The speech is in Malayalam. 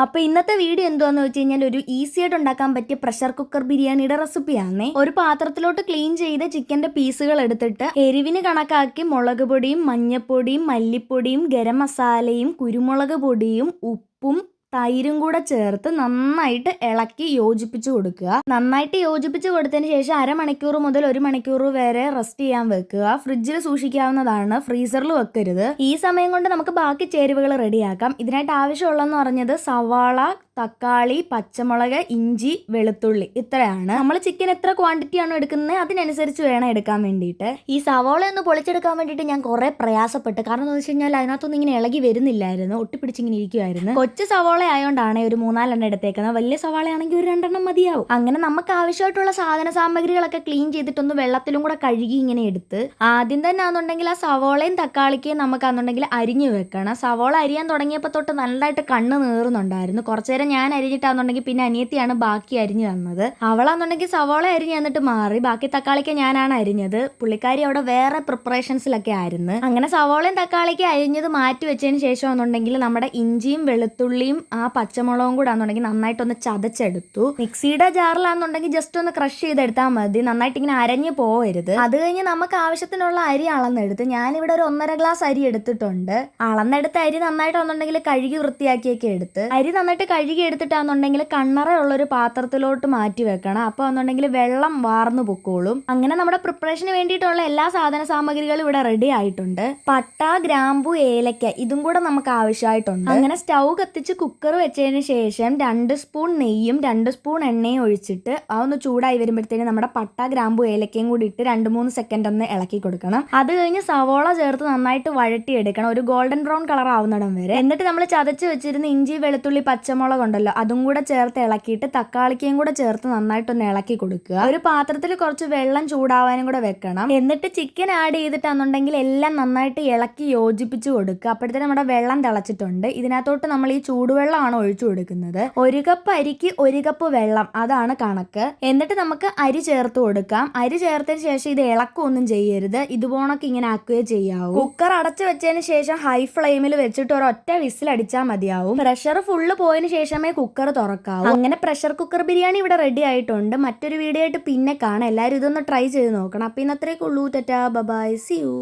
അപ്പോൾ ഇന്നത്തെ വീഡിയോ എന്താണെന്ന് വെച്ച് കഴിഞ്ഞാൽ ഒരു ഈസി ആയിട്ട് ഉണ്ടാക്കാൻ പറ്റിയ പ്രഷർ കുക്കർ ബിരിയാണിയുടെ റെസിപ്പിയാണ്. ഒരു പാത്രത്തിലോട്ട് ക്ലീൻ ചെയ്ത് ചിക്കന്റെ പീസുകൾ എടുത്തിട്ട് എരിവിന് കണക്കാക്കി മുളക് പൊടിയും മഞ്ഞപ്പൊടിയും മല്ലിപ്പൊടിയും ഗരം മസാലയും കുരുമുളക് പൊടിയും ഉപ്പും തൈരും കൂടെ ചേർത്ത് നന്നായിട്ട് ഇളക്കി യോജിപ്പിച്ച് കൊടുക്കുക. നന്നായിട്ട് യോജിപ്പിച്ച് കൊടുത്തതിന് ശേഷം അരമണിക്കൂർ മുതൽ 1 മണിക്കൂർ വരെ റെസ്റ്റ് ചെയ്യാൻ വെക്കുക. ഫ്രിഡ്ജിൽ സൂക്ഷിക്കാവുന്നതാണ്, ഫ്രീസറിൽ വെക്കരുത്. ഈ സമയം കൊണ്ട് നമുക്ക് ബാക്കി ചേരുവകൾ റെഡിയാക്കാം. ഇതിനായിട്ട് ആവശ്യമുള്ളതെന്ന് പറഞ്ഞത് സവാള, തക്കാളി, പച്ചമുളക്, ഇഞ്ചി, വെളുത്തുള്ളി, ഇത്രയാണ്. നമ്മൾ ചിക്കൻ എത്ര ക്വാണ്ടിറ്റി ആണോ എടുക്കുന്നത് അതിനനുസരിച്ച് വേണം എടുക്കാൻ വേണ്ടിയിട്ട്. ഈ സവാള ഒന്ന് പൊളിച്ചെടുക്കാൻ വേണ്ടിയിട്ട് ഞാൻ കുറേ പ്രയാസപ്പെട്ടു. കാരണം എന്ന് വെച്ച് കഴിഞ്ഞാൽ അതിനകത്തൊന്നും ഇങ്ങനെ ഇളകി വരുന്നില്ലായിരുന്നു, ഒട്ടിപ്പിടിച്ചിങ്ങനെ ഇരിക്കുമായിരുന്നു. കൊച്ചു സവാള ആയതുകൊണ്ടാണ് ഒരു 3-4 എടുത്തേക്കുന്നത്. വലിയ സവാളയാണെങ്കിൽ ഒരു 2 മതിയാവും. അങ്ങനെ നമുക്ക് ആവശ്യമായിട്ടുള്ള സാധന സാമഗ്രികളൊക്കെ ക്ലീൻ ചെയ്തിട്ടൊന്ന് വെള്ളത്തിലും കൂടെ കഴുകി ഇങ്ങനെ എടുത്ത് ആദ്യം തന്നെ ആണെന്നുണ്ടെങ്കിൽ ആ സവാളയും തക്കാളിക്കും നമുക്കാണെന്നുണ്ടെങ്കിൽ അരിഞ്ഞു വെക്കണം. സവാള അരിയാൻ തുടങ്ങിയപ്പോൾ തൊട്ട് നല്ലതായിട്ട് കണ്ണ് നീറുന്നുണ്ടായിരുന്നു. കുറച്ചു നേരം ഞാൻ അരിഞ്ഞിട്ടാണെന്നുണ്ടെങ്കിൽ പിന്നെ അനിയത്തിയാണ് ബാക്കി അരിഞ്ഞു തന്നത്. അവളാണെന്നുണ്ടെങ്കിൽ സവാള അരിഞ്ഞ് തന്നിട്ട് മാറി, ബാക്കി തക്കാളിക്ക് ഞാനാണ് അരിഞ്ഞത്. പുള്ളിക്കാരി അവിടെ വേറെ പ്രിപ്പറേഷൻസിലൊക്കെ ആയിരുന്നു. അങ്ങനെ സവാളയും തക്കാളിക്ക് അരിഞ്ഞത് മാറ്റി വെച്ചതിന് ശേഷം ആണെന്നുണ്ടെങ്കിൽ നമ്മുടെ ഇഞ്ചിയും വെളുത്തുള്ളിയും ആ പച്ചമുളകും കൂടെ ആണെന്നുണ്ടെങ്കിൽ നന്നായിട്ടൊന്ന് ചതച്ചെടുത്തു. മിക്സിയുടെ ജാറിലാണെന്നുണ്ടെങ്കിൽ ജസ്റ്റ് ഒന്ന് ക്രഷ് ചെയ്തെടുത്താൽ മതി, നന്നായിട്ട് ഇങ്ങനെ അരഞ്ഞു പോകരുത്. അത് കഴിഞ്ഞ് നമുക്ക് ആവശ്യത്തിനുള്ള അരി അളന്നെടുത്ത് ഞാനിവിടെ ഒരു 1.5 ഗ്ലാസ് അരി എടുത്തിട്ടുണ്ട്. അളന്നെടുത്ത അരി നന്നായിട്ടാണെന്നുണ്ടെങ്കിൽ കഴുകി വൃത്തിയാക്കിയൊക്കെ എടുത്ത് അരി നന്നായിട്ട് കഴുകി എടുത്തിട്ടാണെന്നുണ്ടെങ്കിൽ കണ്ണറയുള്ളൊരു പാത്രത്തിലോട്ട് മാറ്റി വെക്കണം. അപ്പോൾ എന്നുണ്ടെങ്കിൽ വെള്ളം വാർന്നു പൊക്കോളും. അങ്ങനെ നമ്മുടെ പ്രിപ്പറേഷന് വേണ്ടിയിട്ടുള്ള എല്ലാ സാധന സാമഗ്രികളും ഇവിടെ റെഡി ആയിട്ടുണ്ട്. പട്ട, ഗ്രാമ്പു, ഏലക്ക ഇതും കൂടെ നമുക്ക് ആവശ്യമായിട്ടുണ്ട്. അങ്ങനെ സ്റ്റൗ കത്തിച്ച് കുക്കർ വെച്ചതിന് ശേഷം 2 സ്പൂൺ നെയ്യും 2 സ്പൂൺ എണ്ണയും ഒഴിച്ചിട്ട് അതൊന്ന് ചൂടായി വരുമ്പോഴത്തേന് നമ്മുടെ പട്ട, ഗ്രാമ്പു, ഏലക്കയും കൂടി ഇട്ട് 2-3 സെക്കൻഡ് ഒന്ന് ഇളക്കി കൊടുക്കണം. അത് കഴിഞ്ഞ് സവോള ചേർത്ത് നന്നായിട്ട് വഴട്ടിയെടുക്കണം, ഒരു ഗോൾഡൻ ബ്രൗൺ കളർ ആവുന്നിടം വരെ. എന്നിട്ട് നമ്മൾ ചതച്ച് വെച്ചിരുന്ന ഇഞ്ചി, വെളുത്തുള്ളി, പച്ചമുളക് ഉണ്ടല്ലോ അതും കൂടെ ചേർത്ത് ഇളക്കിയിട്ട് തക്കാളിക്കയും കൂടെ ചേർത്ത് നന്നായിട്ടൊന്ന് ഇളക്കി കൊടുക്കുക. ഒരു പാത്രത്തിൽ കുറച്ച് വെള്ളം ചൂടാവാനും കൂടെ വെക്കണം. എന്നിട്ട് ചിക്കൻ ആഡ് ചെയ്തിട്ടാണെന്നുണ്ടെങ്കിൽ എല്ലാം നന്നായിട്ട് ഇളക്കി യോജിപ്പിച്ച് കൊടുക്കുക. അപ്പോഴത്തേനും നമ്മുടെ വെള്ളം തിളച്ചിട്ടുണ്ട്. ഇതിനകത്തോട്ട് നമ്മൾ ഈ ചൂടുവെള്ളമാണ് ഒഴിച്ചു കൊടുക്കുന്നത്. 1 കപ്പ് അരിക്ക് 1 കപ്പ് വെള്ളം, അതാണ് കണക്ക്. എന്നിട്ട് നമുക്ക് അരി ചേർത്ത് കൊടുക്കാം. അരി ചേർത്തതിന് ശേഷം ഇത് ഇളക്കൊന്നും ചെയ്യരുത്, ഇതുപോണൊക്കെ ഇങ്ങനെ ആക്കുകയോ ചെയ്യാവൂ. കുക്കർ അടച്ചു വെച്ചതിന് ശേഷം ഹൈ ഫ്ലെയിമിൽ വെച്ചിട്ട് ഒരൊറ്റ വിസിൽ അടിച്ചാൽ മതിയാവും. പ്രഷർ ഫുള്ള് പോയതിന് ശേഷമേ കുക്കർ തുറക്കാവൂ. അങ്ങനെ പ്രഷർ കുക്കർ ബിരിയാണി ഇവിടെ റെഡി ആയിട്ടുണ്ട്. മറ്റൊരു വീഡിയോ ആയിട്ട് പിന്നെ കാണാം. എല്ലാവരും ഇതൊന്ന് ട്രൈ ചെയ്ത് നോക്കണം. അപ്പോൾ ഇന്നത്രയൊക്കെ ഉള്ളൂ. Tata, bye, see U.